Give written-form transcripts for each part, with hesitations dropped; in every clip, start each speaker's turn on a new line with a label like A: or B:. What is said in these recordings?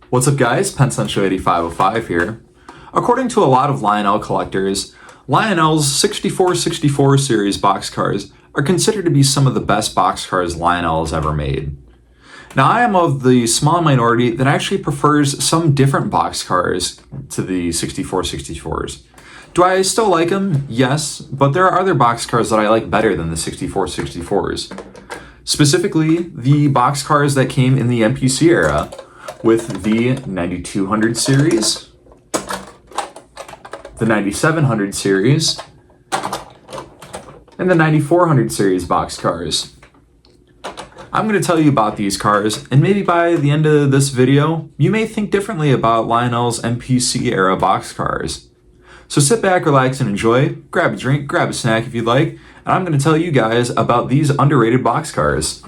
A: What's up guys, Pensentio8505 here. According to a lot of Lionel collectors, Lionel's 6464 series boxcars are considered to be some of the best boxcars Lionel has ever made. Now I am of the small minority that actually prefers some different boxcars to the 6464s. Do I still like them? Yes, but there are other boxcars that I like better than the 6464s. Specifically, the boxcars that came in the MPC era, with the 9200 series, the 9700 series, and the 9400 series boxcars. I'm going to tell you about these cars, and maybe by the end of this video, you may think differently about Lionel's MPC era boxcars. So sit back, relax, and enjoy. Grab a drink, grab a snack if you'd like, and I'm going to tell you guys about these underrated boxcars.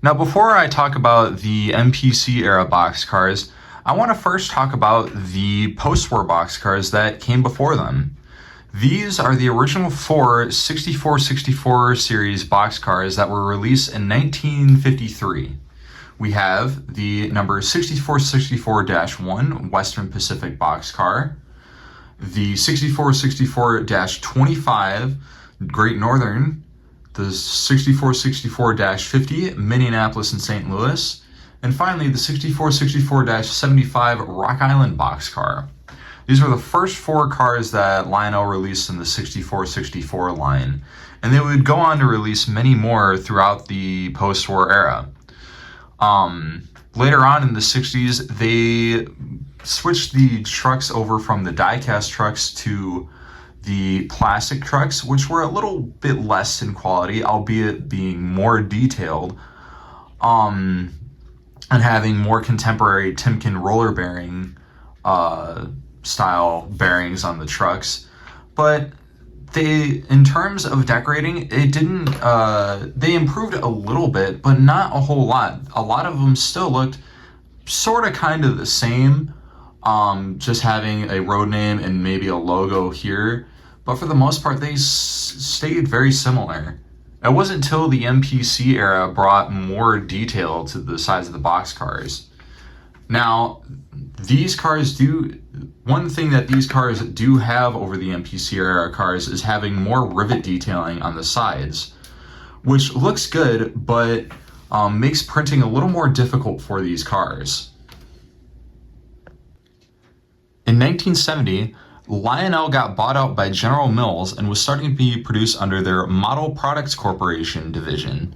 A: Now, before I talk about the MPC era boxcars, I want to first talk about the Postwar boxcars that came before them. These are the original four 6464 series boxcars that were released in 1953. We have the number 6464-1 Western Pacific boxcar, the 6464-25 Great Northern, the 6464-50 Minneapolis and St. Louis, and finally the 6464-75 Rock Island boxcar. These were the first four cars that Lionel released in the 6464 line, and they would go on to release many more throughout the post-war era. Later on in the 60s, they switched the trucks over from the die-cast trucks to the plastic trucks, which were a little bit less in quality, albeit being more detailed, and having more contemporary Timken roller bearing style bearings on the trucks. But they, in terms of decorating, it didn't, they improved a little bit, but not a whole lot. A lot of them still looked sort of kind of the same, just having a road name and maybe a logo here. But for the most part, they stayed very similar. It wasn't until the MPC era brought more detail to the sides of the boxcars. Now, these cars do, one thing that these cars do have over the MPC era cars is having more rivet detailing on the sides, which looks good, but makes printing a little more difficult for these cars. In 1970, Lionel got bought out by General Mills and was starting to be produced under their Model Products Corporation division.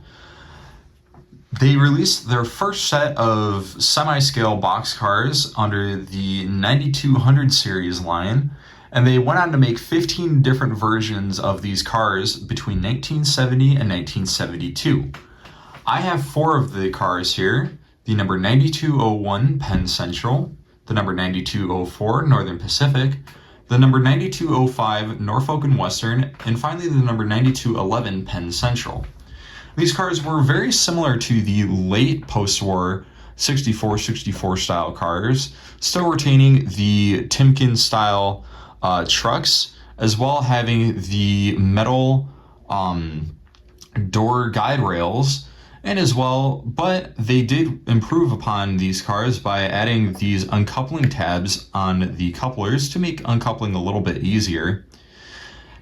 A: They released their first set of semi-scale boxcars under the 9200 series line, and they went on to make 15 different versions of these cars between 1970 and 1972. I have four of the cars here: the number 9201 Penn Central, the number 9204 Northern Pacific, the number 9205 Norfolk and Western, and finally the number 9211 Penn Central. These cars were very similar to the late post-war 6464 style cars, still retaining the Timken style trucks, as well having the metal door guide rails, and as well, but they did improve upon these cars by adding these uncoupling tabs on the couplers to make uncoupling a little bit easier.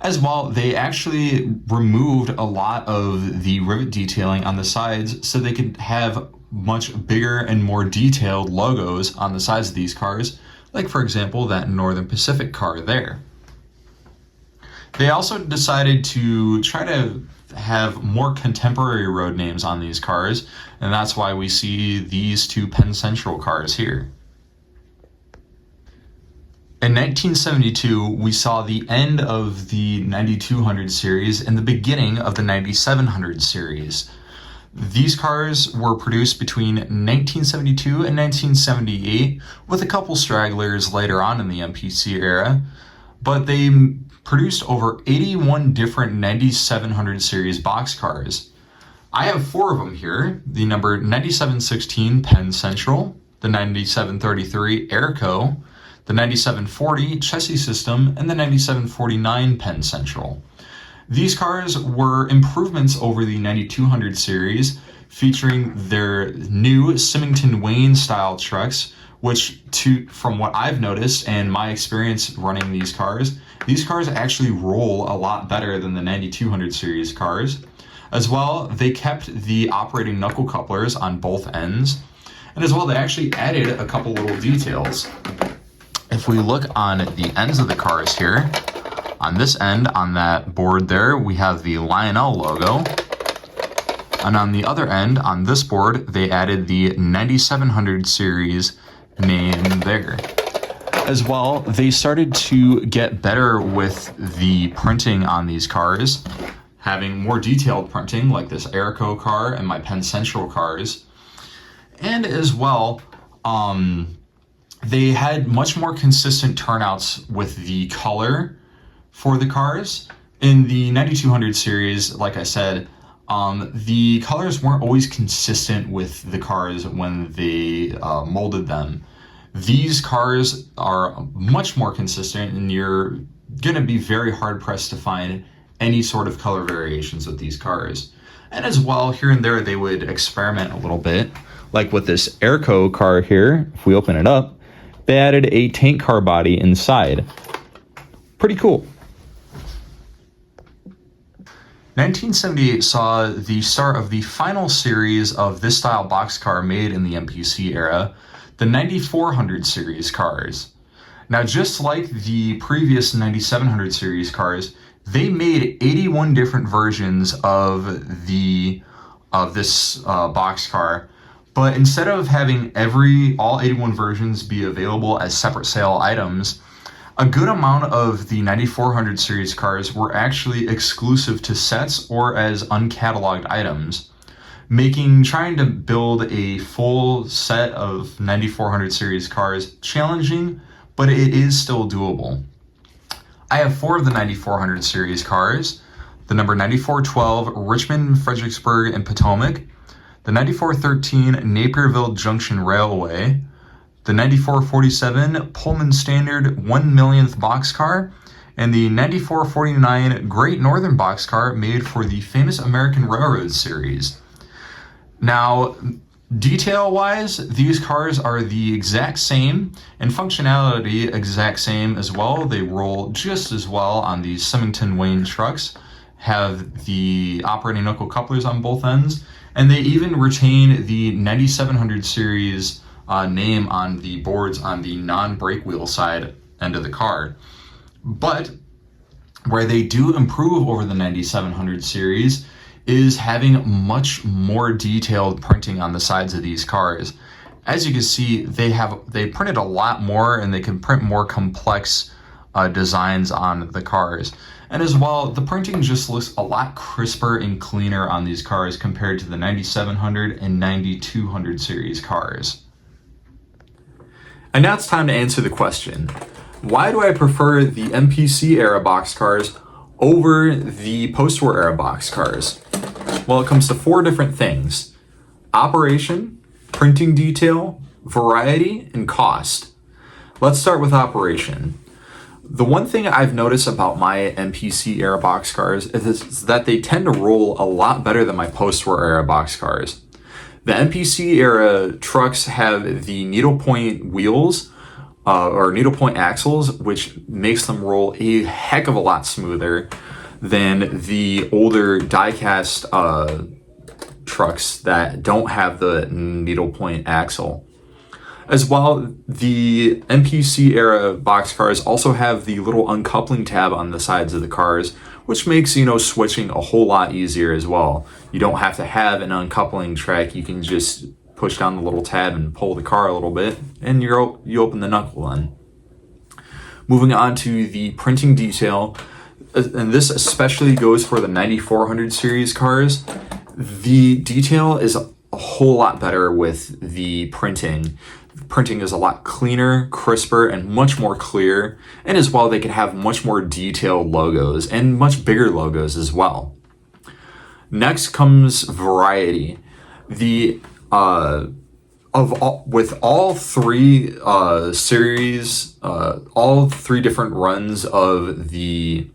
A: As well, they actually removed a lot of the rivet detailing on the sides so they could have much bigger and more detailed logos on the sides of these cars, like for example that Northern Pacific car there. They also decided to try to have more contemporary road names on these cars, and that's why we see these two Penn Central cars here. In 1972, we saw the end of the 9200 series and the beginning of the 9700 series. These cars were produced between 1972 and 1978, with a couple stragglers later on in the MPC era, but they produced over 81 different 9700 series boxcars. I have 4 of them here: the number 9716 Penn Central, the 9733 Airco, the 9740 Chessie System, and the 9749 Penn Central. These cars were improvements over the 9200 series, featuring their new Symington Wayne style trucks, which, from what I've noticed and my experience running these cars actually roll a lot better than the 9200 series cars. As well, they kept the operating knuckle couplers on both ends, and as well, they actually added a couple little details. If we look on the ends of the cars here, on this end, on that board there, we have the Lionel logo. And on the other end, on this board, they added the 9700 series name there. As well, they started to get better with the printing on these cars, having more detailed printing like this Airco car and my Penn Central cars. And as well, they had much more consistent turnouts with the color for the cars. In the 9200 series, like I said, the colors weren't always consistent with the cars when they molded them. These cars are much more consistent, and you're going to be very hard pressed to find any sort of color variations with these cars. And as well, here and there, they would experiment a little bit, like with this Airco car here. If we open it up, they added a tank car body inside. Pretty cool. 1978 saw the start of the final series of this style boxcar made in the MPC era, the 9400 series cars. Now, just like the previous 9700 series cars, they made 81 different versions of this boxcar, but instead of having all 81 versions be available as separate sale items, a good amount of the 9400 series cars were actually exclusive to sets or as uncatalogued items, making trying to build a full set of 9400 series cars challenging, but it is still doable. I have 4 of the 9400 series cars: the number 9412 Richmond, Fredericksburg, and Potomac, the 9413 Naperville Junction Railway, the 9447 Pullman Standard 1 millionth boxcar, and the 9449 Great Northern boxcar made for the famous American Railroad series. Now, detail-wise, these cars are the exact same, and functionality exact same as well. They roll just as well on these Symington Wayne trucks, have the operating knuckle couplers on both ends, and they even retain the 9700 series name on the boards on the non-brake wheel side end of the car. But where they do improve over the 9700 series is having much more detailed printing on the sides of these cars. As you can see, they printed a lot more, and they can print more complex designs on the cars. And as well, the printing just looks a lot crisper and cleaner on these cars compared to the 9700 and 9200 series cars. And now it's time to answer the question: why do I prefer the MPC era boxcars over the Postwar era boxcars? Well, it comes to 4 different things: operation, printing detail, variety, and cost. Let's start with operation. The one thing I've noticed about my MPC era boxcars is that they tend to roll a lot better than my Postwar era boxcars. The MPC era trucks have the needlepoint wheels or needlepoint axles, which makes them roll a heck of a lot smoother than the older die-cast trucks that don't have the needlepoint axle. As well, the MPC era boxcars also have the little uncoupling tab on the sides of the cars, which makes, switching a whole lot easier as well. You don't have to have an uncoupling track. You can just push down the little tab and pull the car a little bit, and you open the knuckle then. Moving on to the printing detail, and this especially goes for the 9400 series cars, the detail is a whole lot better with the printing. printing is a lot cleaner, crisper, and much more clear. And as well, they can have much more detailed logos and much bigger logos as well. Next comes variety. With all three series, all three different runs of the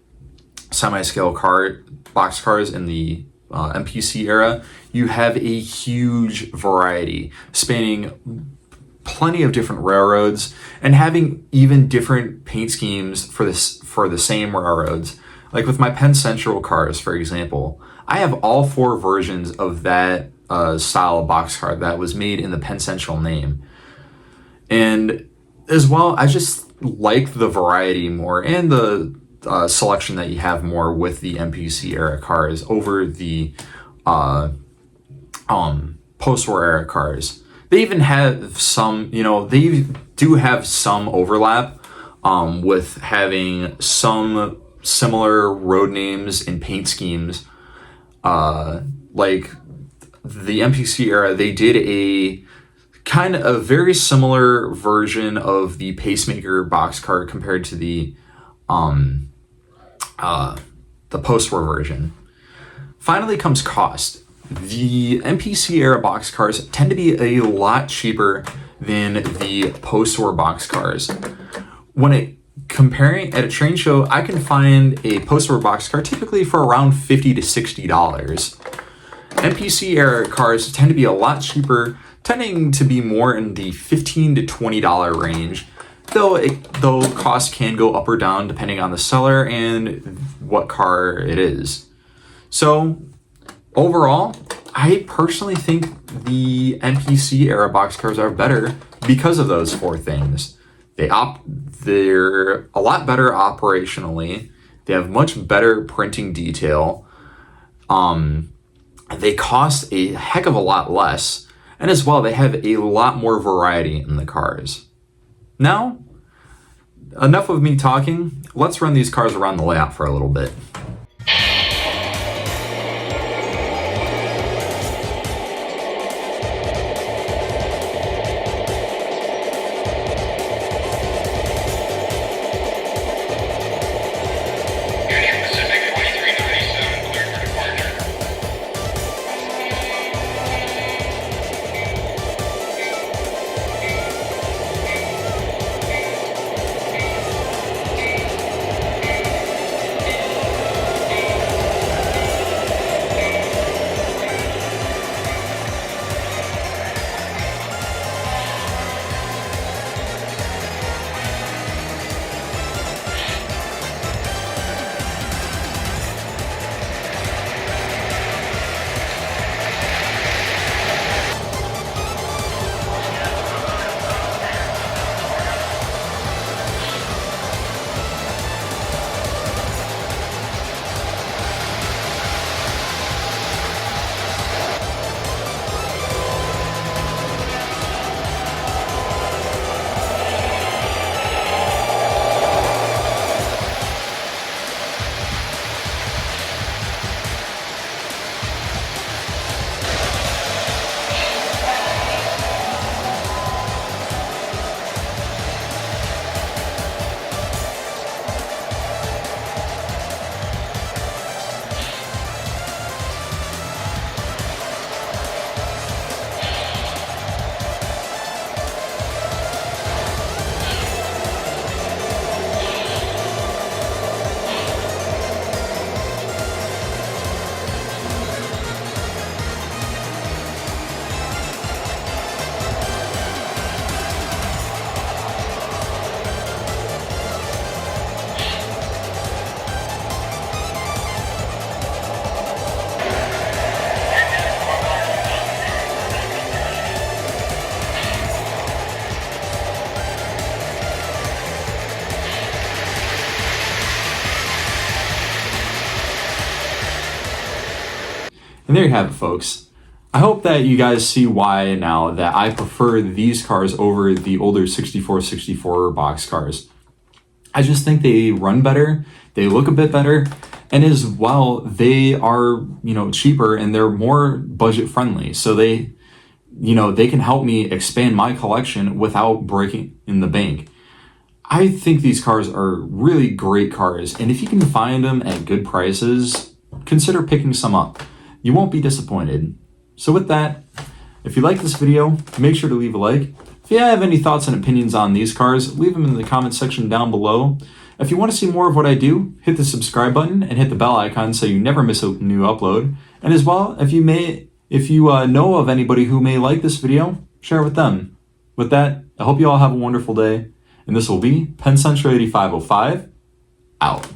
A: semi-scale boxcars in the MPC era, you have a huge variety spanning plenty of different railroads and having even different paint schemes for the same railroads. Like with my Penn Central cars, for example, I have all four versions of that style of boxcar that was made in the Penn Central name. And as well, I just like the variety more and the selection that you have more with the MPC era cars over the post-war era cars. They even have some, they do have some overlap with having some similar road names and paint schemes. Like the MPC era, they did a kind of a very similar version of the pacemaker boxcar compared to the post-war version. Finally comes cost. The MPC era boxcars tend to be a lot cheaper than the post-war boxcars. When comparing at a train show, I can find a post-war boxcar typically for around $50 to $60. MPC era cars tend to be a lot cheaper, tending to be more in the $15 to $20 range, though cost can go up or down depending on the seller and what car it is. So overall, I personally think the MPC era boxcars are better because of those four things. They're a lot better operationally. They have much better printing detail. They cost a heck of a lot less. And as well, they have a lot more variety in the cars. Now, enough of me talking. Let's run these cars around the layout for a little bit. And there you have it, folks. I hope that you guys see why now that I prefer these cars over the older 64 boxcars. I just think they run better, they look a bit better, and as well, they are, cheaper and they're more budget friendly. So they can help me expand my collection without breaking in the bank. I think these cars are really great cars, and if you can find them at good prices, consider picking some up. You won't be disappointed. So with that, if you like this video, make sure to leave a like. If you have any thoughts and opinions on these cars, leave them in the comment section down below. If you want to see more of what I do, hit the subscribe button and hit the bell icon so you never miss a new upload. And as well, if you know of anybody who may like this video, share it with them. With that, I hope you all have a wonderful day. And this will be Penn Central 8505, out.